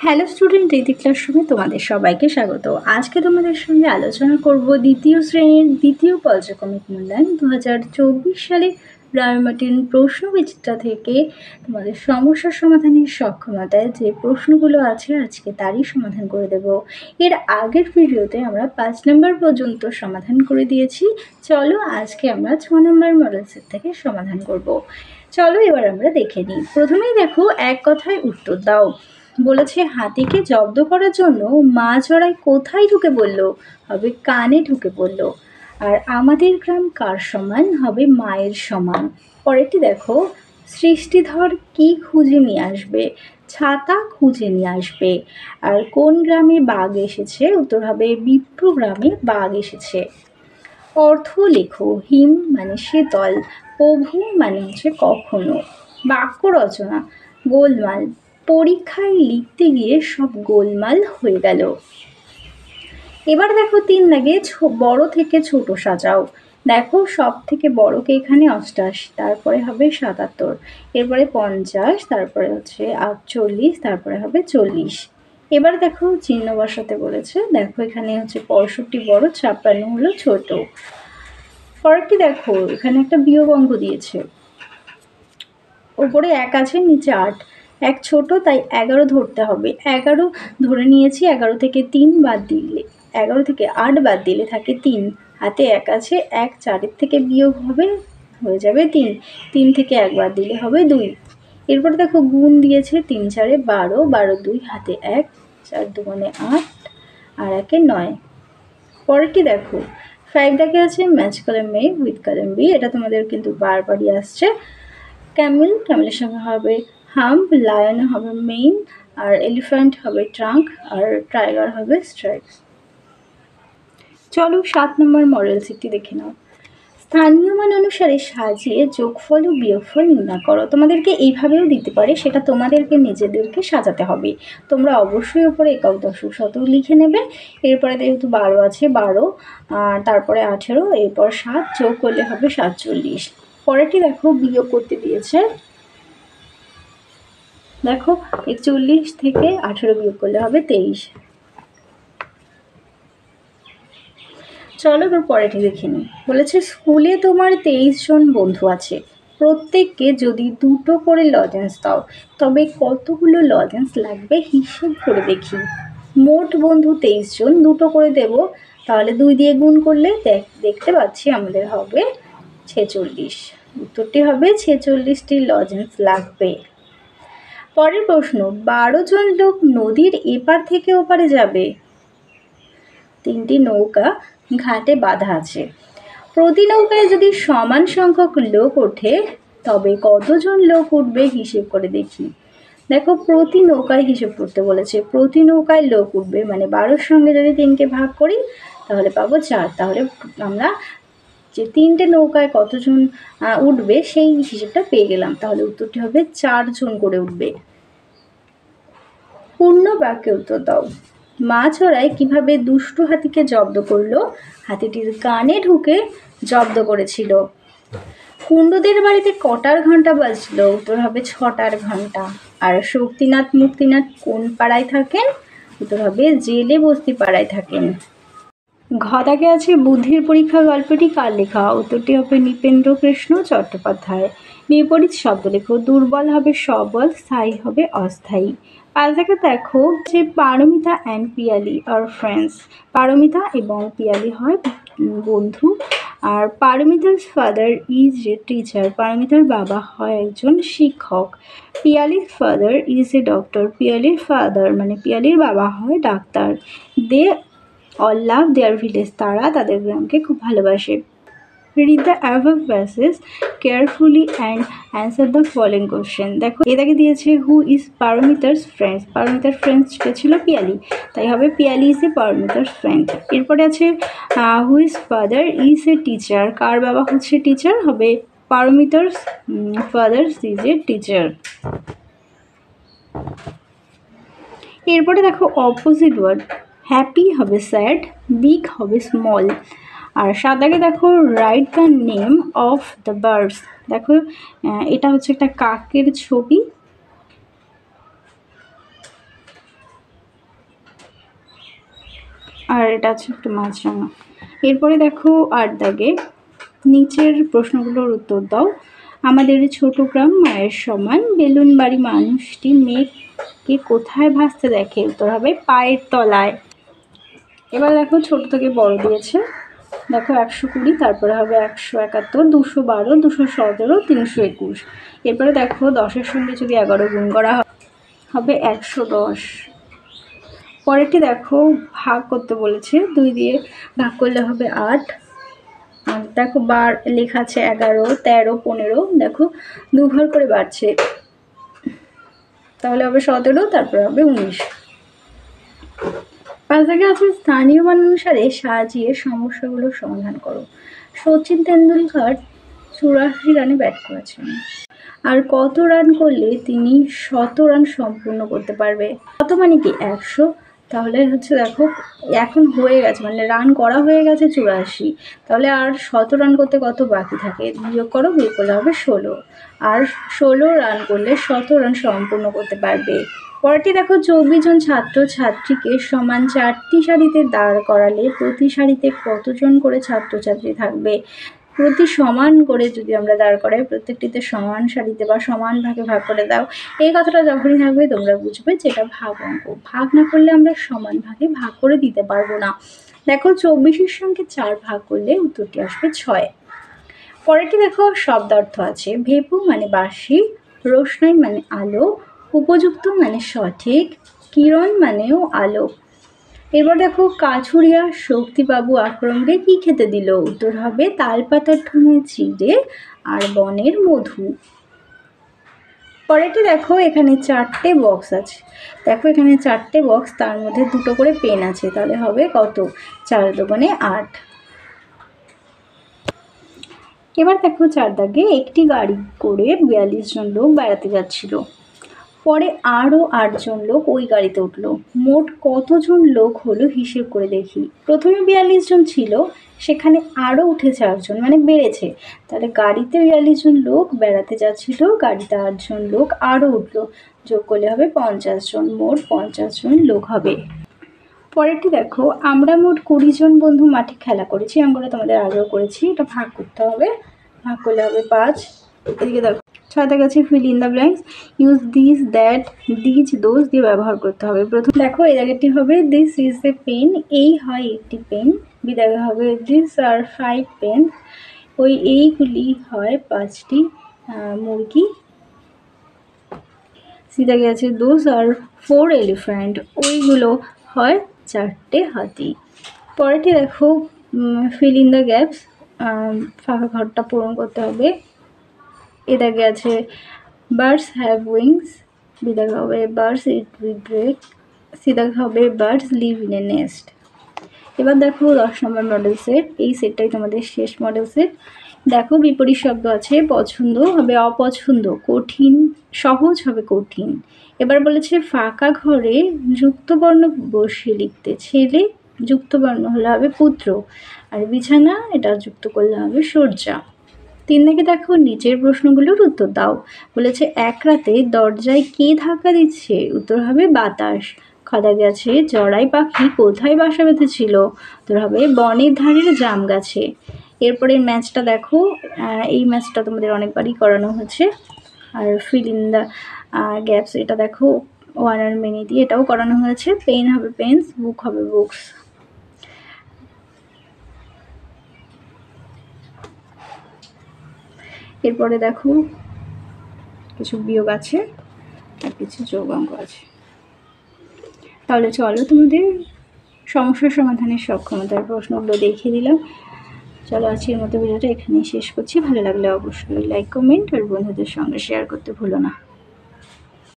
Hello student, রীতি ক্লাসরুমে তোমাদের সবাইকে স্বাগত। আজকে তোমাদের সঙ্গে আলোচনা করব দ্বিতীয় শ্রেণীর দ্বিতীয় পর্যায়ক্রমিক মূল্যায়ন 2024 সালে রায়মার্টিন প্রশ্নবিচিত্রা থেকে তোমাদের সমস্যা সমাধানের সক্ষমতায় যে প্রশ্নগুলো আছে আজকে তারই সমাধান করে দেব। এর আগের ভিডিওতে আমরা 5 নম্বর পর্যন্ত সমাধান করে দিয়েছি। চলো আজকে আমরা 6 নম্বর মডেল সেট থেকে সমাধান করব। চলো এবার আমরা দেখে নিই। প্রথমেই দেখো, এক কথায় উত্তর দাও। বলেছে হাতিকে জব্দ করার জন্য মাঝরাই কোথায় ঢুকে পড়ল? হবে কানে ঢুকে পড়ল। আর আমাদের গ্রাম কার সমান? হবে মায়ের সমান। পরেরটি দেখো, সৃষ্টিধর কি খুঁজে নিয়ে আসবে? ছাতা খুঁজে নিয়ে আসবে। আর কোন গ্রামে বাঘ এসেছে? উত্তর হবে বিপ্র গ্রামে বাঘ এসেছে। অর্থ লেখো। হিম মানে শীতল, প্রভু মানে হচ্ছে কখনো। বাক্য রচনা, গোলমাল। পরীক্ষায় লিখতে গিয়ে সব গোলমাল হয়ে গেল। এবার দেখো 3 দাগে বড় থেকে ছোট সাজাও। দেখো সব থেকে বড়কে এখানে 88, তারপরে হবে 77, এরপরে 50, তারপরে হচ্ছে 48, তারপরে হবে 40। এবার দেখো চিহ্ন বসাতে বলেছে। দেখো এখানে হচ্ছে 65 বড়, 56 হলো ছোট। পরেরটি দেখো, এখানে একটা বিয়োগ অঙ্ক দিয়েছে। উপরে 1 আছে, নিচে 8। 1 ছোট, তাই 11 ধরতে হবে। 11 ধরে নিয়েছি। 11 থেকে 3 বাদ দিলে, 11 থেকে 8 বাদ দিলে থাকে 3। হাতে 1 আছে, 1 4 থেকে বিয়োগ হবে, হয়ে যাবে 3। 3 থেকে 1 বাদ দিলে হবে 2। এরপর দেখো গুণ দিয়েছে। 3 4 12, 12 2, হাতে 1, 4 2 8, আর 1 9। পরেরটি দেখো, 5 দাগে আছে match column A with column B. এটা তোমাদের কিন্তু বারবারই আসছে। ক্যামেল, ক্যামেলের সঙ্গে হবে হাম্প, লায়ন হবে মেইন, আর এলিফ্যান্ট হবে ট্রাঙ্ক, আর টাইগার হবে স্ট্রাইপস। চলো 7 নম্বর মডেল সেটটি দেখে নাও। স্থানীয় মান অনুসারে সাজিয়ে যোগফল ও বিয়োগফল নির্ণয় করো। তোমাদেরকে এইভাবেও দিতে পারে, সেটা তোমাদেরকে নিজেদেরকে সাজাতে হবে। তোমরা অবশ্যই ওপরে একক দশক শতক লিখে নেবে। এরপরে যেহেতু 12 আছে, 12, তারপরে 18, এরপর 7 যোগ করলে হবে 47। পরেরটি দেখো, বিয়োগ করতে দিয়েছে। দেখো 41 থেকে 18 বিয়োগ করলে হবে 23। চলো এবার পরেরটি দেখে নিই। বলেছে স্কুলে তোমার 23 জন বন্ধু আছে, প্রত্যেককে যদি 2টো করে লজেন্স দাও তবে কতগুলো লজেন্স লাগবে হিসেব করে দেখি। মোট বন্ধু 23 জন, 2টো করে দেব, তাহলে 2 দিয়ে গুণ করলে দেখতে পাচ্ছি আমাদের হবে 46। উত্তরটি হবে 46টি লজেন্স লাগবে। পরের প্রশ্ন, 12 জন লোক নদীর এপার থেকে ওপারে যাবে। 3টি নৌকা ঘাটে বাঁধা আছে। প্রতি নৌকায় যদি সমান সংখ্যক লোক ওঠে তবে কতজন লোক উঠবে হিসেব করে দেখি। দেখো প্রতি নৌকায় হিসেব করতে বলেছে। প্রতি নৌকায় লোক উঠবে মানে 12-র সঙ্গে যদি 3কে ভাগ করি তাহলে পাবো 4। তাহলে আমরা যে 3টে নৌকায় কতজন উঠবে সেই হিসেবটা পেয়ে গেলাম। তাহলে উত্তরটি হবে 4 জন করে উঠবে। পূর্ণ বাক্যে উত্তর দাও। মাছরায় কিভাবে দুষ্টু হাতিকে জব্দ করলো? হাতিটির কানে ঢুকে জব্দ করেছিল। কুণ্ডদের বাড়িতে কটার ঘন্টা বাজলো? উত্তর হবে 6টার ঘন্টা। আর শক্তিনাথ মুক্তিনাথ কোন পাড়ায় থাকেন? উত্তর হবে জেলে বস্তি পাড়ায় থাকেন। ঘদাকে আছে বুদ্ধির পরীক্ষা গল্পটি কার লেখা? উত্তরটি হবে নৃপেন্দ্র কৃষ্ণ চট্টোপাধ্যায়। বিপরীত শব্দ লেখো। দুর্বল হবে সবল, স্থায়ী হবে অস্থায়ী। 5 দাগে দেখো যে Paromita and Piyali are friends. Paromita এবং পিয়ালি হয় বন্ধু। আর পারমিতার ফাদার ইজ এ টিচার। পারমিতার বাবা হয় একজন শিক্ষক। পিয়ালির ফাদার ইজ এ ডক্টর। পিয়ালির ফাদার মানে পিয়ালির বাবা হয় ডাক্তার। They all love their village. তারা তাদের গ্রামকে খুব ভালোবাসে। Read the above passages carefully and answer the following question. দেখো এটাকে দিয়েছে হু ইজ পারমিতার্স ফ্রেন্ডস। পারমিতার ফ্রেন্ডসটা ছিল পিয়ালি, তাই হবে Piyali is a Paromita's friend. এরপরে আছে who is father is a teacher. কার বাবা হচ্ছে টিচার? হবে Paromita's father's is a teacher. এরপরে দেখো অপোজিট ওয়ার্ড। হ্যাপি হবে স্যাড, বিগ হবে স্মল। আর 7 দাগে দেখো write the name of the birds. দেখো এটা হচ্ছে একটা কাকের ছবি। আর এটা আছে একটু মাছরাঙা। এরপরে দেখো 8 দাগে নিচের প্রশ্নগুলোর উত্তর দাও। আমাদের ছোট গ্রাম মায়ের সমান, বেলুন বাড়ি মানুষটি মেঘকে কোথায় ভাসতে দেখে? উত্তর হবে পায়ের তলায়। এবার দেখো ছোট থেকে বড় দিয়েছে, দেখো 120, তারপরে হবে 171, 212, 217, 321। এরপরে দেখো 10-এর সঙ্গে যদি 11 গুণ করা হবে 110। পরেরটি দেখো ভাগ করতে বলেছে, 2 দিয়ে ভাগ করলে হবে 8। আর দেখো বার লেখা আছে 11, 13, 15, দেখো 2 ঘর করে বাড়ছে, তাহলে হবে 17, তারপরে হবে 19। 5 দাগে আছে স্থানীয় মান অনুসারে সাজিয়ে সমস্যাগুলোর সমাধান করো। সচিন তেন্ডুলকর 84 রানে ব্যাট করেছেন, আর কত রান করলে তিনি 100 রান সম্পূর্ণ করতে পারবে? কত মানে কি 100, তাহলে হচ্ছে দেখো এখন হয়ে গেছে, মানে রান করা হয়ে গেছে 84, তাহলে আর 100 রান করতে কত বাকি থাকে? বিয়োগ করো, বিয়োগ করলে হবে 16, আর 16 রান করলে 100 রান সম্পূর্ণ করতে পারবে। পরেরটি দেখো 24 জন ছাত্র ছাত্রীকে সমান 4টি সারিতে দাঁড় করালে প্রতি সারিতে কতজন করে ছাত্রছাত্রী থাকবে? প্রতি সমান করে যদি আমরা দাঁড় করাই, প্রত্যেকটিতে সমান সারিতে বা সমান ভাগে ভাগ করে দাও, এই কথাটা যখনই থাকবে তোমরা বুঝবে যে এটা ভাগ অঙ্ক। ভাগ না করলে আমরা সমান ভাগে ভাগ করে দিতে পারবো না। দেখো 24-এর সঙ্গে 4 ভাগ করলে উত্তরটি আসবে 6। পরেরটি দেখো শব্দার্থ আছে, ভেপু মানে বাঁশি, রোশনাই মানে আলো, উপযুক্ত মানে সঠিক, কিরণ মানেও আলো। এবার দেখো কাছুরিয়া শক্তিবাবু আকরমকে কি খেতে দিল? উত্তর হবে তালপাতার ঠোঙে চিড়ে আর বনের মধু। পরেরটি দেখো এখানে 4টে বক্স আছে, দেখো এখানে 4টে বক্স, তার মধ্যে 2টো করে পেন আছে, তাহলে হবে কত? 4 দুগুণে 8। এবার দেখো 4 দাগে একটি গাড়ি করে 42 জন লোক বেড়াতে যাচ্ছিল, পরে আরও 8 জন লোক ওই গাড়িতে উঠলো, মোট কতজন লোক হলো হিসেব করে দেখি। প্রথমে 42 জন ছিল, সেখানে আরও উঠেছে 8 জন, মানে বেড়েছে, তাহলে গাড়িতে 42 জন লোক বেড়াতে যাচ্ছিল, গাড়িতে 8 জন লোক আরও উঠলো, যোগ করলে হবে 50 জন, মোট 50 জন লোক হবে। পরেরটি দেখো আমরা মোট 20 জন বন্ধু মাঠে খেলা করেছি, অঙ্কটা তোমাদের আগেও করেছি, এটা ভাগ করতে হবে, ভাগ করলে হবে 5। এদিকে দেখো 6 দাগ আছে fill in the blanks, use this, that, these, those দিয়ে ব্যবহার করতে হবে। প্রথম দেখো এই জায়গাটি হবে দিস ইজ এ পেন, এই হয় একটি পেন। বি দাগে হবে দিস আর 5 পেন, ওই এইগুলি হয় 5টি মুরগি। সি দাগে আছে দোজ আর 4 এলিফ্যান্ট, ওইগুলো হয় 4টে হাতি। পরেরটি দেখো ফিল ইন দ্য গ্যাপস, ফাঁকা ঘরটা পূরণ করতে হবে। এ দাগে আছে বার্ডস হ্যাভ উইংস, বি দাগে হবে birds eat with beak, C দাগে হবে birds live in a nest. এবার দেখো 10 নম্বর মডেল সেট, এই সেটটাই তোমাদের শেষ মডেল সেট। দেখো বিপরীত শব্দ আছে, পছন্দ হবে অপছন্দ, কঠিন সহজ হবে কঠিন। এবার বলেছে ফাঁকা ঘরে যুক্তবর্ণ বসিয়ে লিখতে, ছেলে যুক্তবর্ণ হলে হবে পুত্র, আর বিছানা এটা যুক্ত করলে হবে শয্যা। 3 দাগে দেখো নিচের প্রশ্নগুলোর উত্তর দাও। বলেছে এক রাতে দরজায় কে ধাক্কা দিচ্ছে? উত্তর হবে বাতাস। খ দাগে আছে জড়াই পাখি কোথায় বাসা বেঁধেছিল? উত্তর হবে বনের ধারের জাম গাছে। এরপরের ম্যাচটা দেখো, এই ম্যাচটা তোমাদের অনেকবারই করানো হয়েছে। আর ফিল ইন দ্য গ্যাপস এটা দেখো 1 আর মিনি দিয়ে এটাও করানো হয়েছে। পেন হবে পেন্স, বুক হবে বুকস। এরপরে দেখো কিছু বিয়োগ আছে আর কিছু যোগ অঙ্ক আছে। তাহলে চলো তোমাদের সমস্যার সমাধানের সক্ষমতার প্রশ্নগুলো দেখিয়ে দিলাম। চলো আজকের মতো ভিডিওটা এখানেই শেষ করছি। ভালো লাগলে অবশ্যই লাইক, কমেন্ট আর বন্ধুদের সঙ্গে শেয়ার করতে ভুলো না।